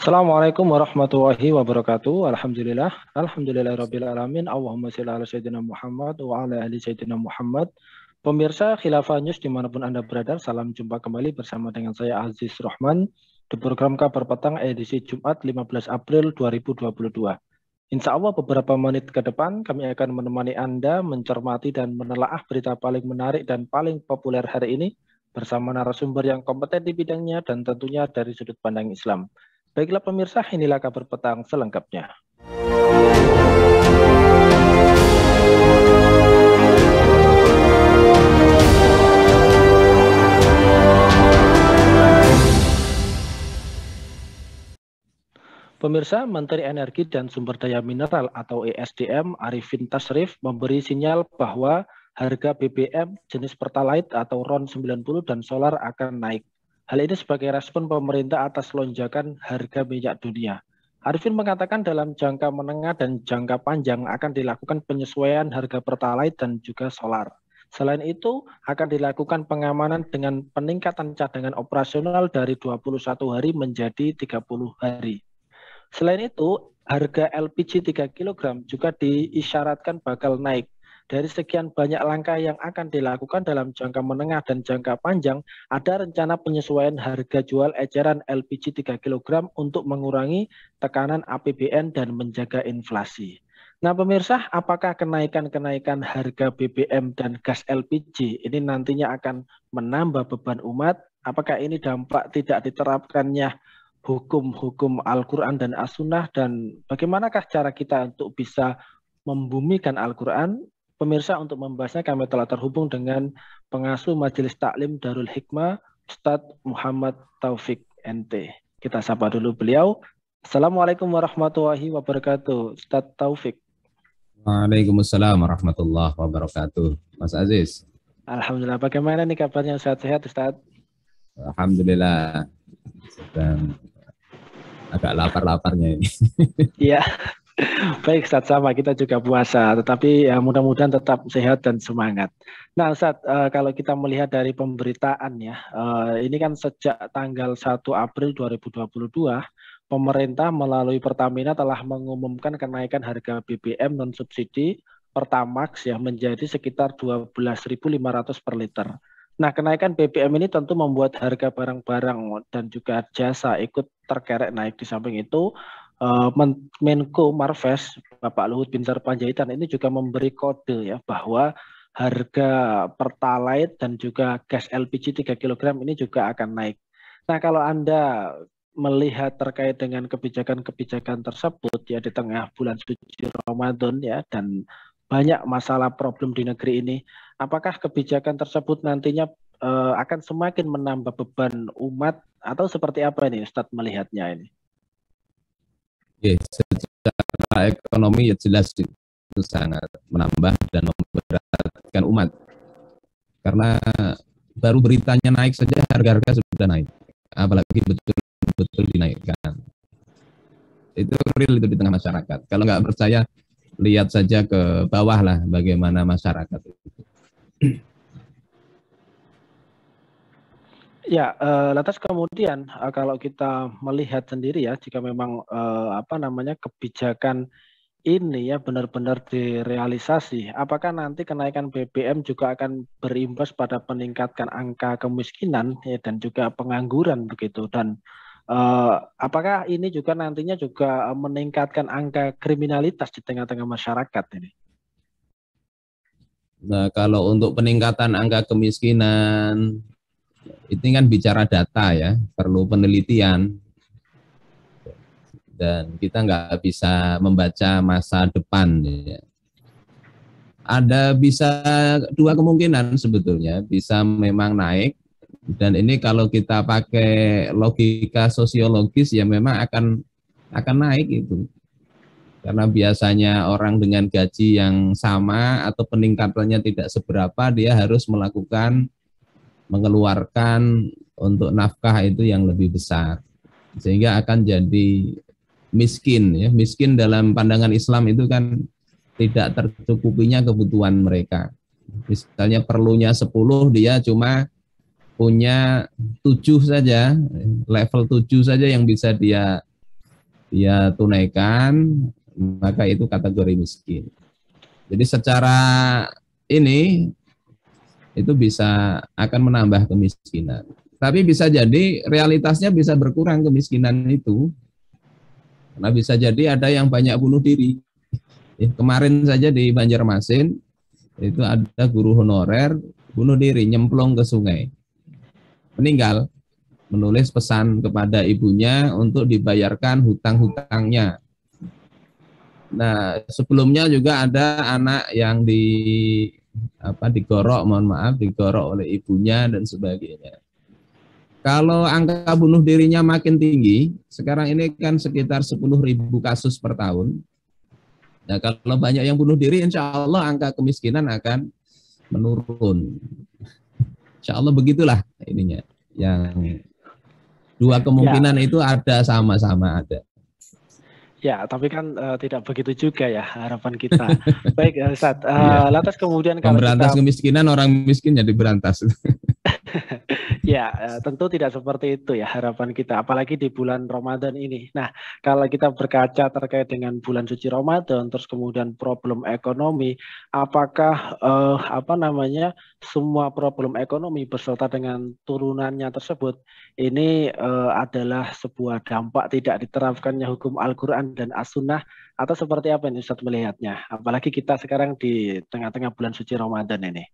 Assalamualaikum warahmatullahi wabarakatuh. Alhamdulillahirabbil alamin. Allahumma shalli ala sayyidina Muhammad wa ala ali sayyidina Muhammad. Pemirsa Khilafah News dimanapun Anda berada, salam jumpa kembali bersama dengan saya Aziz Rahman di program Kabar Petang edisi Jumat 15 April 2022. Insya Allah beberapa menit ke depan kami akan menemani Anda mencermati dan menelaah berita paling menarik dan paling populer hari ini bersama narasumber yang kompeten di bidangnya dan tentunya dari sudut pandang Islam. Baiklah pemirsa, inilah Kabar Petang selengkapnya. Pemirsa, Menteri Energi dan Sumber Daya Mineral atau ESDM Arifin Tasrif memberi sinyal bahwa harga BBM jenis Pertalite atau RON 90 dan solar akan naik. Hal ini sebagai respon pemerintah atas lonjakan harga minyak dunia. Arifin mengatakan dalam jangka menengah dan jangka panjang akan dilakukan penyesuaian harga Pertalite dan juga solar. Selain itu, akan dilakukan pengamanan dengan peningkatan cadangan operasional dari 21 hari menjadi 30 hari. Selain itu, harga LPG 3 kg juga diisyaratkan bakal naik. Dari sekian banyak langkah yang akan dilakukan dalam jangka menengah dan jangka panjang, ada rencana penyesuaian harga jual eceran LPG 3 kg untuk mengurangi tekanan APBN dan menjaga inflasi. Nah pemirsa, apakah kenaikan-kenaikan harga BBM dan gas LPG ini nantinya akan menambah beban umat? Apakah ini dampak tidak diterapkannya hukum-hukum Al-Quran dan As-Sunnah, dan bagaimanakah cara kita untuk bisa membumikan Al-Quran? Pemirsa, untuk membahasnya kami telah terhubung dengan pengasuh Majelis Taklim Darul Hikmah, Ustadz Muhammad Taufik NT. Kita sapa dulu beliau. Assalamualaikum warahmatullahi wabarakatuh, Ustadz Taufik. Waalaikumsalam warahmatullahi wabarakatuh, Mas Aziz. Alhamdulillah, bagaimana nih kabarnya, sehat-sehat Ustadz? Alhamdulillah, sedang agak lapar-laparnya ini. Iya. Baik Ustadz, sama kita juga puasa, tetapi ya mudah-mudahan tetap sehat dan semangat. Nah Ustadz, kalau kita melihat dari pemberitaan ya, ini kan sejak tanggal 1 April 2022, pemerintah melalui Pertamina telah mengumumkan kenaikan harga BBM non-subsidi Pertamax ya menjadi sekitar 12.500 per liter. Nah kenaikan BBM ini tentu membuat harga barang-barang dan juga jasa ikut terkerek naik. Di samping itu, Menko Marves Bapak Luhut Binsar Panjaitan ini juga memberi kode ya bahwa harga Pertalite dan juga gas LPG 3 kg ini juga akan naik. Nah, kalau Anda melihat terkait dengan kebijakan-kebijakan tersebut ya di tengah bulan suci Ramadan ya dan banyak masalah problem di negeri ini, apakah kebijakan tersebut nantinya akan semakin menambah beban umat atau seperti apa ini Ustadz melihatnya ini? Ya, secara ekonomi ya jelas itu sangat menambah dan memberatkan umat. Karena baru beritanya naik saja harga-harga sudah naik. Apalagi betul-betul dinaikkan. Itu real itu di tengah masyarakat. Kalau nggak percaya, lihat saja ke bawah lah bagaimana masyarakat itu. Ya, lantas kemudian kalau kita melihat sendiri ya, jika memang kebijakan ini ya benar-benar direalisasi, apakah nanti kenaikan BBM juga akan berimbas pada peningkatkan angka kemiskinan ya, dan juga pengangguran begitu, dan apakah ini juga nantinya juga meningkatkan angka kriminalitas di tengah-tengah masyarakat ini? Nah, kalau untuk peningkatan angka kemiskinan, itu kan bicara data ya, perlu penelitian. Dan kita nggak bisa membaca masa depan. Ya. Ada bisa dua kemungkinan sebetulnya, bisa memang naik, dan ini kalau kita pakai logika sosiologis ya memang akan naik itu. Karena biasanya orang dengan gaji yang sama atau peningkatannya tidak seberapa, dia harus mengeluarkan untuk nafkah itu yang lebih besar. Sehingga akan jadi miskin ya. Miskin dalam pandangan Islam itu kan tidak tercukupinya kebutuhan mereka. Misalnya perlunya 10, dia cuma punya 7 saja, level 7 saja yang bisa dia dia tunaikan, maka itu kategori miskin. Jadi secara ini itu bisa akan menambah kemiskinan. Tapi bisa jadi realitasnya bisa berkurang kemiskinan itu. Karena bisa jadi ada yang banyak bunuh diri. Kemarin saja di Banjarmasin itu ada guru honorer bunuh diri, nyemplung ke sungai. Meninggal, menulis pesan kepada ibunya untuk dibayarkan hutang-hutangnya. Nah, sebelumnya juga ada anak yang digorok, digorok oleh ibunya dan sebagainya. Kalau angka bunuh dirinya makin tinggi, sekarang ini kan sekitar 10.000 kasus per tahun. Nah, kalau banyak yang bunuh diri, insya Allah angka kemiskinan akan menurun. Insya Allah begitulah ininya. Yang dua kemungkinan itu ada sama-sama ada. Ya, tapi kan tidak begitu juga ya harapan kita. Baik, Ustaz. Lantas kemudian kalau memberantas kemiskinan, orang miskin jadi berantas. Ya, tentu tidak seperti itu ya harapan kita, apalagi di bulan Ramadan ini. Nah, kalau kita berkaca terkait dengan bulan suci Ramadan, terus kemudian problem ekonomi, apakah semua problem ekonomi beserta dengan turunannya tersebut ini adalah sebuah dampak tidak diterapkannya hukum Al-Quran dan As-Sunnah, atau seperti apa ini Ustaz melihatnya? Apalagi kita sekarang di tengah-tengah bulan suci Ramadan ini.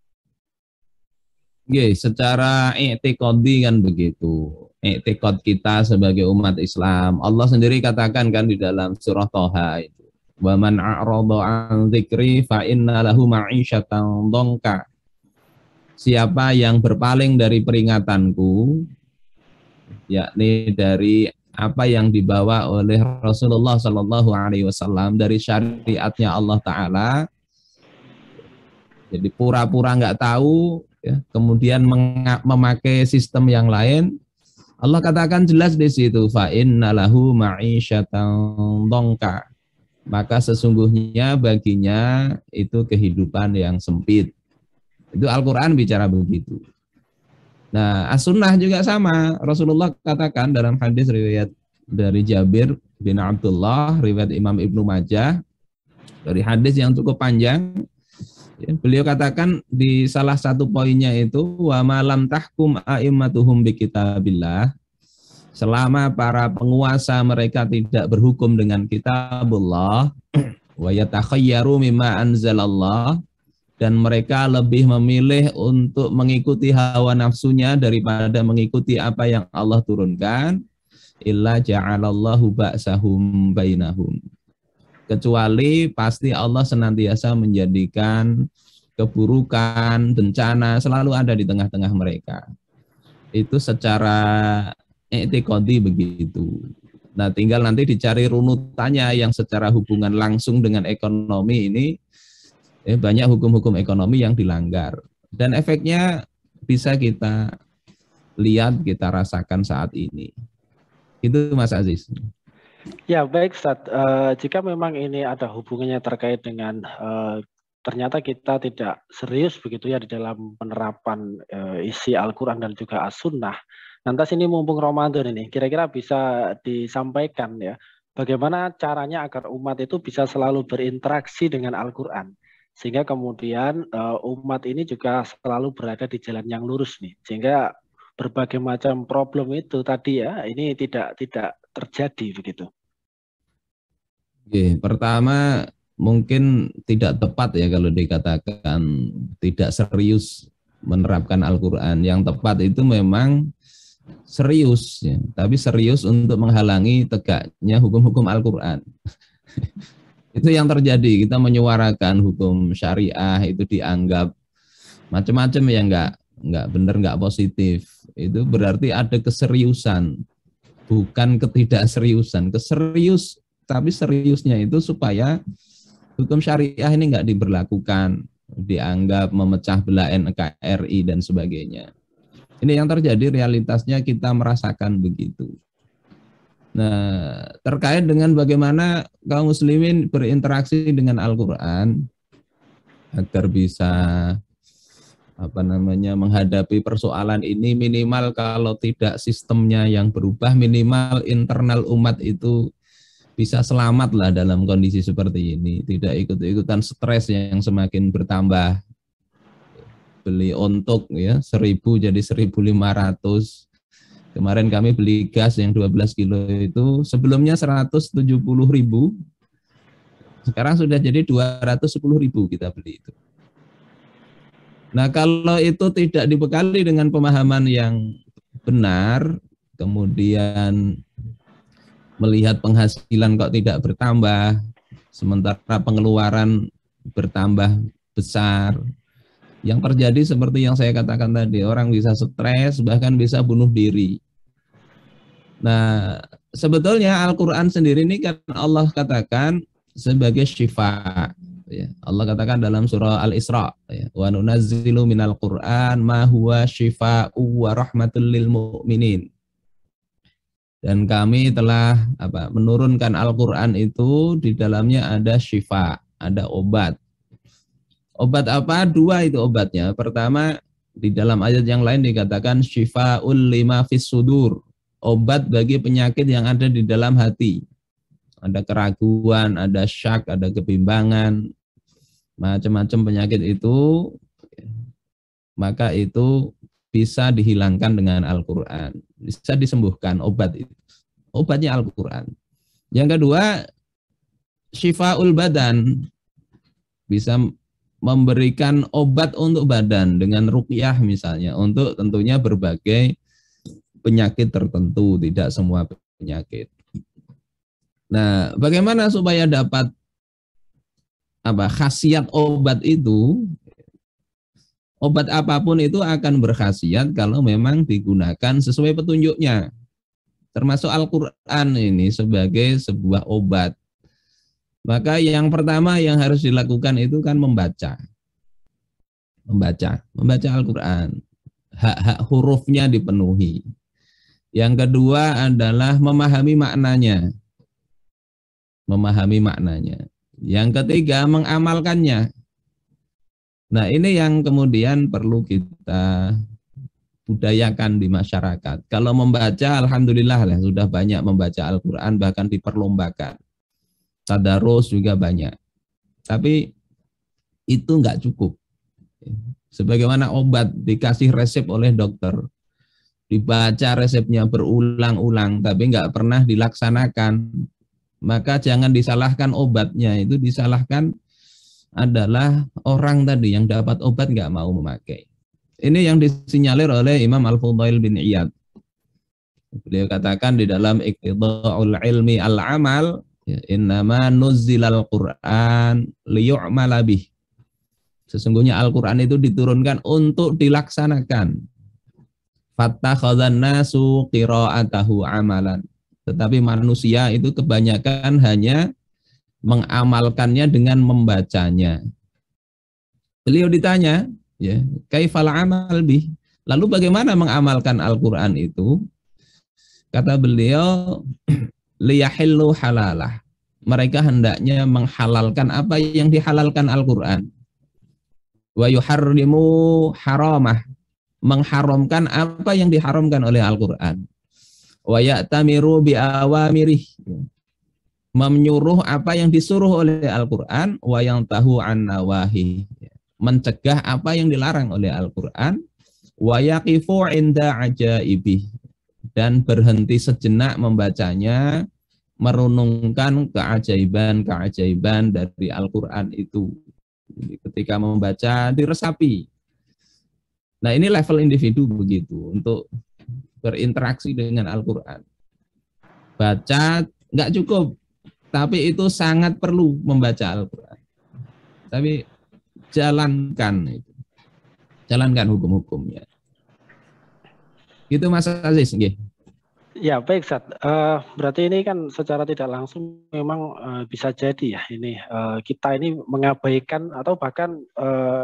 Secara i'tiqadi kan begitu. I'tiqad kita sebagai umat Islam, Allah sendiri katakan kan di dalam surah Thaha itu, wa man a'rada 'an dzikri fa inna lahu ma'isyatan dhanka. Siapa yang berpaling dari peringatanku, yakni dari apa yang dibawa oleh Rasulullah Shallallahu Alaihi Wasallam dari syariatnya Allah Taala, jadi pura-pura nggak tahu, ya, kemudian memakai sistem yang lain, Allah katakan jelas di situ, fa inna lahu ma'isyatan dhanka, maka sesungguhnya baginya itu kehidupan yang sempit. Itu Al-Quran bicara begitu. Nah, As-Sunnah juga sama. Rasulullah katakan dalam hadis riwayat dari Jabir bin Abdullah, riwayat Imam Ibnu Majah, dari hadis yang cukup panjang, ya, beliau katakan di salah satu poinnya itu, wa malam tahkum a'immatuhum bi kitabillah, selama para penguasa mereka tidak berhukum dengan kitabullah, wa yatakhayyaru mimma anzalallah, dan mereka lebih memilih untuk mengikuti hawa nafsunya daripada mengikuti apa yang Allah turunkan, illa ja'alallahu ba'sahum bainahum, kecuali pasti Allah senantiasa menjadikan keburukan, bencana selalu ada di tengah-tengah mereka. Itu secara i'tiqadi begitu. Nah, tinggal nanti dicari runutannya yang secara hubungan langsung dengan ekonomi ini, banyak hukum-hukum ekonomi yang dilanggar. Dan efeknya bisa kita lihat, kita rasakan saat ini. Itu Mas Aziz. Ya, baik Ustaz. Jika memang ini ada hubungannya terkait dengan ternyata kita tidak serius begitu ya di dalam penerapan isi Al-Quran dan juga As-Sunnah. Lantas ini mumpung Ramadan ini, kira-kira bisa disampaikan ya, bagaimana caranya agar umat itu bisa selalu berinteraksi dengan Al-Quran, sehingga kemudian umat ini juga selalu berada di jalan yang lurus nih, sehingga berbagai macam problem itu tadi ya, ini tidak terjadi begitu. Oke, pertama mungkin tidak tepat ya kalau dikatakan tidak serius menerapkan Al-Quran. Yang tepat itu memang serius, ya, tapi serius untuk menghalangi tegaknya hukum-hukum Al-Quran. Itu yang terjadi, kita menyuarakan hukum syariah itu dianggap macam-macam ya, nggak benar, nggak positif. Itu berarti ada keseriusan, bukan ketidakseriusan. Tapi seriusnya itu supaya hukum syariah ini nggak diberlakukan, dianggap memecah belah NKRI dan sebagainya. Ini yang terjadi, realitasnya kita merasakan begitu. Nah, terkait dengan bagaimana kaum muslimin berinteraksi dengan Al-Quran agar bisa menghadapi persoalan ini, minimal kalau tidak sistemnya yang berubah, minimal internal umat itu bisa selamat lah dalam kondisi seperti ini, tidak ikut-ikutan stres yang semakin bertambah. Beli untuk ya 1.000 jadi 1.500. Kemarin kami beli gas yang 12 kilo itu sebelumnya 170.000, sekarang sudah jadi 210.000 kita beli itu. Nah kalau itu tidak dibekali dengan pemahaman yang benar, kemudian melihat penghasilan kok tidak bertambah, sementara pengeluaran bertambah besar. Yang terjadi seperti yang saya katakan tadi, orang bisa stres, bahkan bisa bunuh diri. Nah, sebetulnya Al-Quran sendiri ini kan Allah katakan sebagai syifa. Ya, Allah katakan dalam surah Al-Isra, ya, wa nunazzilu minal Qur'an ma huwa syifa'u wa rahmatul lil mu'minin. Dan kami telah menurunkan Al-Quran itu di dalamnya ada syifa, ada obat. Obat apa? Dua itu obatnya. Pertama, di dalam ayat yang lain dikatakan syifa'ul lima fis sudur, obat bagi penyakit yang ada di dalam hati. Ada keraguan, ada syak, ada kebimbangan, macam-macam penyakit itu, maka itu bisa dihilangkan dengan Al-Quran. Bisa disembuhkan obat itu. Obatnya Al-Quran. Yang kedua, syifa'ul badan, bisa memberikan obat untuk badan dengan ruqyah misalnya, untuk tentunya berbagai penyakit tertentu, tidak semua penyakit. Nah, bagaimana supaya dapat khasiat obat itu? Obat apapun itu akan berkhasiat kalau memang digunakan sesuai petunjuknya. Termasuk Al-Quran ini sebagai sebuah obat. Maka yang pertama yang harus dilakukan itu kan membaca Al-Quran. Hak-hak hurufnya dipenuhi. Yang kedua adalah memahami maknanya. Yang ketiga, mengamalkannya. Nah, ini yang kemudian perlu kita budayakan di masyarakat. Kalau membaca, alhamdulillah lah, sudah banyak membaca Al-Quran, bahkan diperlombakan. Tadarus juga banyak. Tapi itu enggak cukup. Sebagaimana obat dikasih resep oleh dokter, dibaca resepnya berulang-ulang, tapi enggak pernah dilaksanakan, maka jangan disalahkan obatnya, itu disalahkan adalah orang tadi yang dapat obat enggak mau memakai. Ini yang disinyalir oleh Imam Al-Fudail bin Iyad. Beliau katakan di dalam Iqtida'ul Ilmi Al-Amal, innama nuzzilal Qur'an liyu'mala bih. Sesungguhnya Al-Quran itu diturunkan untuk dilaksanakan. Fattakhadhan nasu qira'atahu amalan. Tetapi manusia itu kebanyakan hanya mengamalkannya dengan membacanya. Beliau ditanya, ya, kaifal amal bih? Lalu bagaimana mengamalkan Al-Quran itu? Kata beliau, liyahillu halalah. Mereka hendaknya menghalalkan apa yang dihalalkan Al-Quran. Wa yuharrimu haramah. Mengharamkan apa yang diharamkan oleh Al-Quran. Wa ya'tamiru biawamirih. Menyuruh apa yang disuruh oleh Al-Quran. Wa yang tahu an nawahi. Mencegah apa yang dilarang oleh Al-Quran. Wa yaqifu inda ajaibih. Dan berhenti sejenak membacanya, merenungkan keajaiban-keajaiban dari Al-Quran itu. Jadi ketika membaca, diresapi. Nah, ini level individu begitu, untuk berinteraksi dengan Al-Quran. Baca nggak cukup, tapi itu sangat perlu membaca Al-Quran. Tapi jalankan hukum-hukumnya. Gitu Mas Aziz. Ya, baik, Ustaz. Berarti ini kan secara tidak langsung memang bisa jadi ya, ini kita ini mengabaikan atau bahkan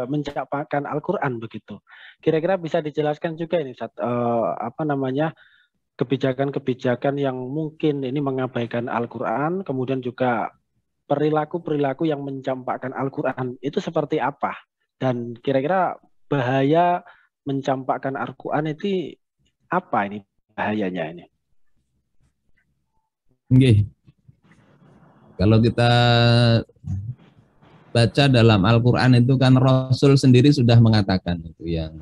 mencapakan Al-Quran begitu. Kira-kira bisa dijelaskan juga ini, Ustaz, kebijakan-kebijakan yang mungkin ini mengabaikan Al-Quran, kemudian juga perilaku-perilaku yang mencampakkan Al-Quran itu seperti apa? Dan kira-kira bahaya mencampakkan Al-Quran itu apa ini bahayanya ini? Nggih. Kalau kita baca dalam Al-Quran itu kan Rasul sendiri sudah mengatakan itu yang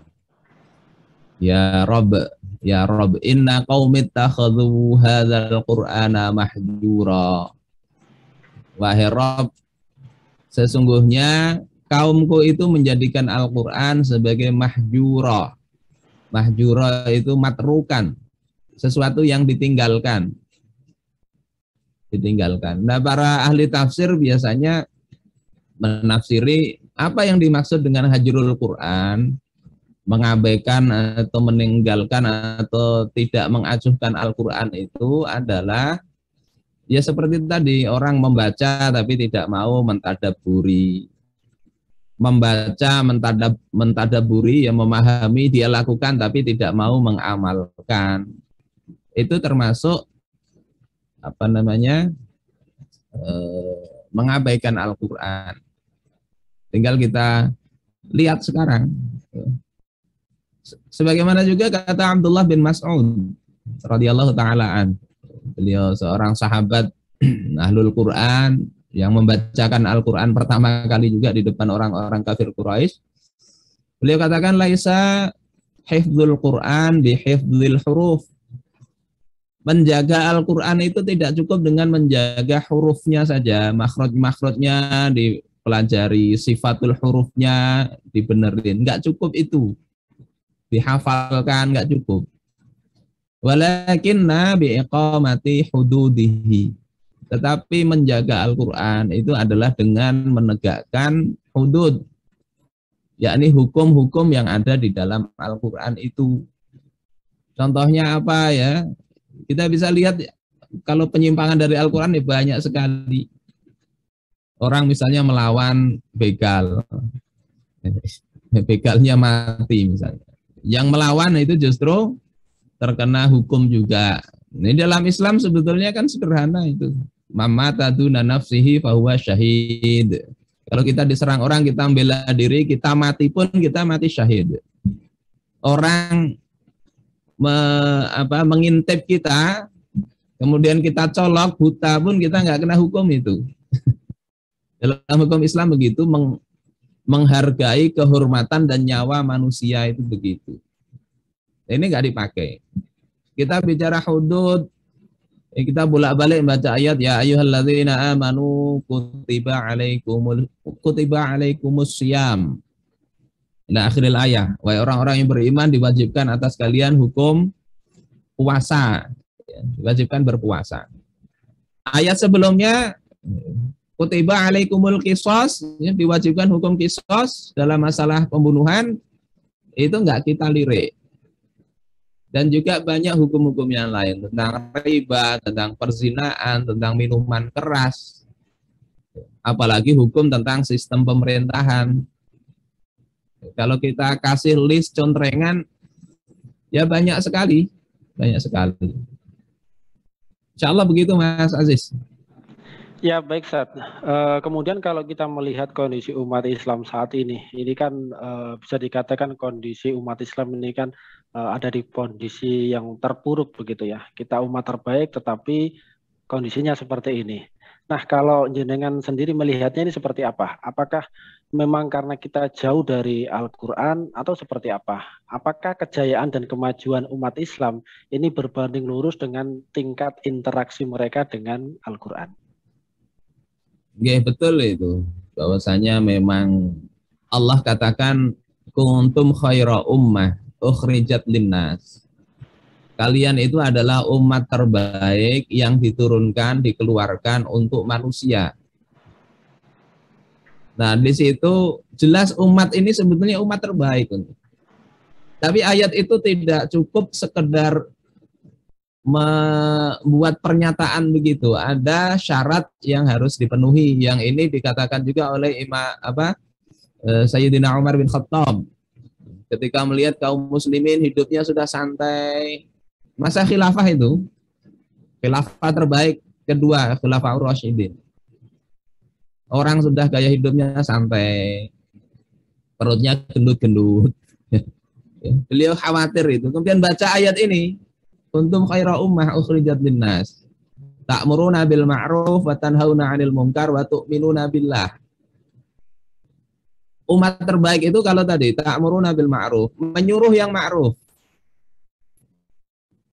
ya Rob inna qaumi takhadhu hadzal qur'ana mahjura. Wahai Rob, sesungguhnya kaumku itu menjadikan Al-Quran sebagai mahjura. Mahjura itu matrukan, sesuatu yang ditinggalkan. Nah, para ahli tafsir biasanya menafsiri apa yang dimaksud dengan hajrul Quran, mengabaikan atau meninggalkan atau tidak mengacuhkan Al-Quran itu adalah ya seperti tadi, orang membaca tapi tidak mau mentadaburi. Membaca, mentadaburi, yang memahami, dia lakukan tapi tidak mau mengamalkan. Itu termasuk apa namanya? Mengabaikan Al-Quran. Tinggal kita lihat sekarang. Sebagaimana juga kata Abdullah bin Mas'ud radhiyallahu ta'ala an. Beliau seorang sahabat ahlul Quran yang membacakan Al-Quran pertama kali juga di depan orang-orang kafir Quraisy. Beliau katakan, laisa hifdzul Quran bi hifdzil huruf. Menjaga Al-Quran itu tidak cukup dengan menjaga hurufnya saja, makhraj-makhrajnya dipelajari, sifatul hurufnya dibenerin, nggak cukup itu, dihafalkan nggak cukup. Walakinna biiqamati hududihi. Tetapi menjaga Al-Quran itu adalah dengan menegakkan hudud, yakni hukum-hukum yang ada di dalam Al-Quran itu. Contohnya apa ya? Kita bisa lihat kalau penyimpangan dari Al-Quran ya banyak sekali. Orang misalnya melawan begal, begalnya mati misalnya. Yang melawan itu justru terkena hukum juga. Ini dalam Islam sebetulnya kan sederhana itu. Mamata duna nafsihi fahuwa syahid. Kalau kita diserang orang, kita membela diri, kita mati pun kita mati syahid. Orang mengintip kita, kemudian kita colok, buta pun kita nggak kena hukum itu. Dalam hukum Islam begitu, menghargai kehormatan dan nyawa manusia itu begitu. Ini nggak dipakai. Kita bicara hudud, kita bolak-balik baca ayat ya ayyuhalladzina amanu kutiba alaikumus syiyam. Nah, akhiril ayat, wahai orang-orang yang beriman diwajibkan atas kalian hukum puasa, diwajibkan berpuasa. Ayat sebelumnya kutiba alaikumul qisas, diwajibkan hukum qisas dalam masalah pembunuhan, itu enggak kita lirik. Dan juga banyak hukum-hukum yang lain tentang riba, tentang perzinaan, tentang minuman keras, apalagi hukum tentang sistem pemerintahan. Kalau kita kasih list contrengan, ya banyak sekali. Insya Allah begitu Mas Aziz. Ya baik Ustaz. Kemudian kalau kita melihat kondisi umat Islam saat ini kan bisa dikatakan kondisi umat Islam ini kan ada di kondisi yang terpuruk begitu ya. Kita umat terbaik tetapi kondisinya seperti ini. Nah, kalau jenengan sendiri melihatnya ini seperti apa? Apakah memang karena kita jauh dari Al-Quran atau seperti apa? Apakah kejayaan dan kemajuan umat Islam ini berbanding lurus dengan tingkat interaksi mereka dengan Al-Quran? Ya betul itu. Bahwasanya memang Allah katakan kuntum khaira ummah ukhrijat linnas. Kalian itu adalah umat terbaik yang diturunkan, dikeluarkan untuk manusia. Nah, di situ jelas umat ini sebetulnya umat terbaik. Tapi ayat itu tidak cukup sekedar membuat pernyataan begitu. Ada syarat yang harus dipenuhi. Yang ini dikatakan juga oleh Sayyidina Umar bin Khattab. Ketika melihat kaum muslimin hidupnya sudah santai, masa khilafah itu, khilafah terbaik kedua, khilafah Rasyidin. Orang sudah gaya hidupnya santai, perutnya gendut-gendut. Beliau khawatir itu. Kemudian baca ayat ini, kuntum khaira ummah ukhrijat linnas. Ta'muruna bil ma'ruf wa tanhauna 'anil munkar wa tu'minuna billah. Umat terbaik itu kalau tadi ta'muruna bil ma'ruf, menyuruh yang ma'ruf.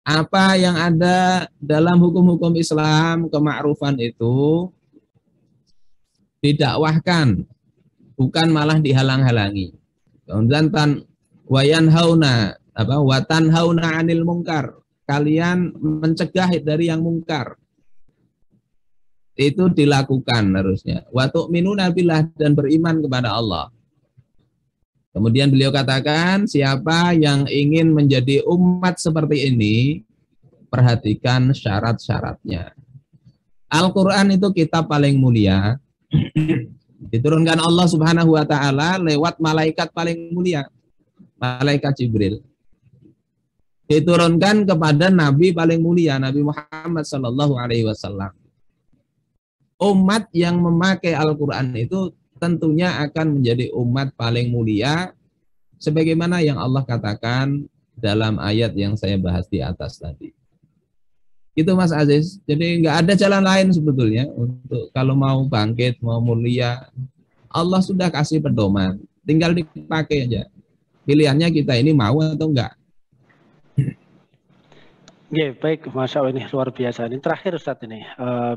Apa yang ada dalam hukum-hukum Islam, kema'rufan itu didakwahkan, bukan malah dihalang-halangi. Kemudian wa tanhauna 'anil munkar. Kalian mencegah dari yang mungkar. Itu dilakukan harusnya. Wa tu'minuna billah, dan beriman kepada Allah. Kemudian beliau katakan, siapa yang ingin menjadi umat seperti ini, perhatikan syarat-syaratnya. Al-Quran itu kitab paling mulia, diturunkan Allah Subhanahu wa ta'ala lewat malaikat paling mulia, malaikat Jibril. Diturunkan kepada Nabi paling mulia, Nabi Muhammad Sallallahu Alaihi Wasallam. Umat yang memakai Al-Quran itu tentunya akan menjadi umat paling mulia, sebagaimana yang Allah katakan dalam ayat yang saya bahas di atas tadi. Itu Mas Aziz. Jadi nggak ada jalan lain sebetulnya untuk kalau mau bangkit, mau mulia. Allah sudah kasih pedoman, tinggal dipakai aja. Pilihannya kita ini mau atau enggak. Ya, baik, Masya Allah, ini luar biasa. Ini terakhir Ustadz ini,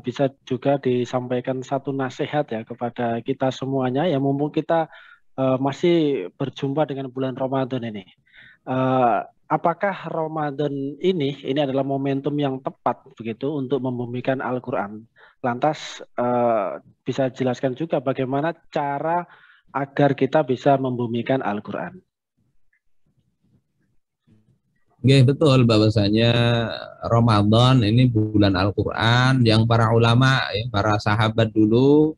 bisa juga disampaikan satu nasihat ya kepada kita semuanya, ya mumpung kita masih berjumpa dengan bulan Ramadan ini. Apakah Ramadan ini adalah momentum yang tepat begitu untuk membumikan Al-Quran? Lantas bisa jelaskan juga bagaimana cara agar kita bisa membumikan Al-Quran? Oke, betul bahwasanya Ramadan ini bulan Al-Quran yang para ulama, para sahabat dulu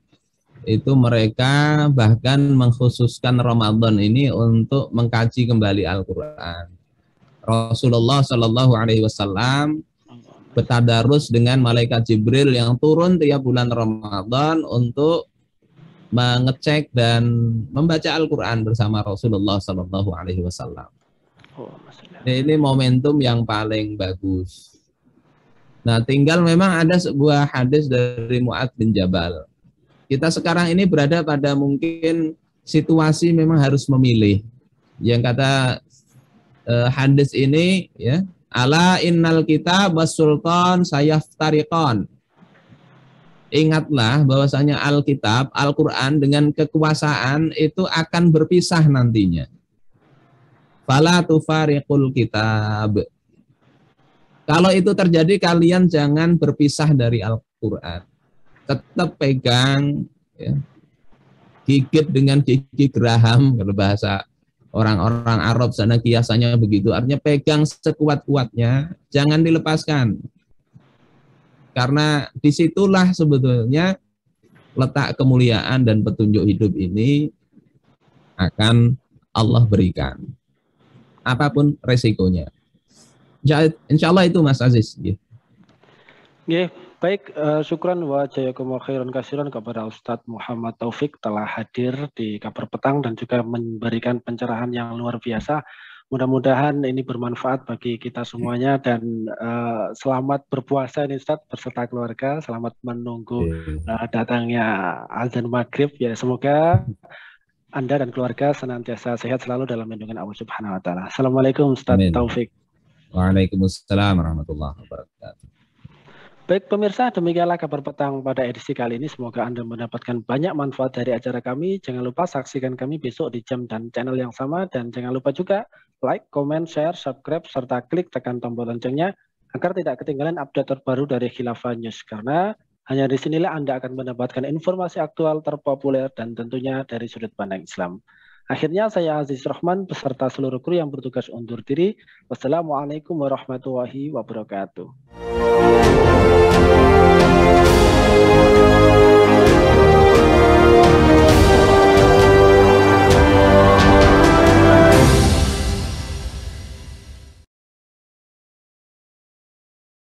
itu mereka bahkan mengkhususkan Ramadan ini untuk mengkaji kembali Al-Quran. Rasulullah Shallallahu Alaihi Wasallam bertadarus dengan malaikat Jibril yang turun tiap bulan Ramadan untuk mengecek dan membaca Al-Quran bersama Rasulullah Shallallahu Alaihi Wasallam. Ini momentum yang paling bagus. Nah, tinggal memang ada sebuah hadis dari Mu'adz bin Jabal. Kita sekarang ini berada pada mungkin situasi memang harus memilih. Yang kata hadis ini, ya, ala innal kitab was sultan sayaftariqan. Ingatlah bahwasanya Alkitab, Al-Quran dengan kekuasaan itu akan berpisah nantinya. Fala tufariqul kitab. Kalau itu terjadi, kalian jangan berpisah dari Al-Quran. Tetap pegang, ya, gigit dengan gigi geraham, kalau bahasa orang-orang Arab sana kiasannya begitu. Artinya pegang sekuat-kuatnya, jangan dilepaskan. Karena disitulah sebetulnya letak kemuliaan dan petunjuk hidup ini akan Allah berikan. Apapun resikonya. Insya Allah itu Mas Aziz. Ya, baik, syukran wa jazakumullahu khairan katsiran kepada Ustadz Muhammad Taufik telah hadir di Kabar Petang dan juga memberikan pencerahan yang luar biasa. Mudah-mudahan ini bermanfaat bagi kita semuanya dan selamat berpuasa ini Ustadz beserta keluarga. Selamat menunggu datangnya azan maghrib. Ya, semoga Anda dan keluarga senantiasa sehat selalu dalam lindungan Allah Subhanahu wa taala. Assalamualaikum Ustadz Taufik. Waalaikumsalam warahmatullahi wabarakatuh. Baik pemirsa, demikianlah Kabar Petang pada edisi kali ini. Semoga Anda mendapatkan banyak manfaat dari acara kami. Jangan lupa saksikan kami besok di jam dan channel yang sama. Dan jangan lupa juga like, comment, share, subscribe, serta klik tekan tombol loncengnya agar tidak ketinggalan update terbaru dari Khilafah News. Karena hanya di sinilah Anda akan mendapatkan informasi aktual terpopuler dan tentunya dari sudut pandang Islam. Akhirnya saya Aziz Rahman beserta seluruh kru yang bertugas undur diri. Wassalamualaikum warahmatullahi wabarakatuh.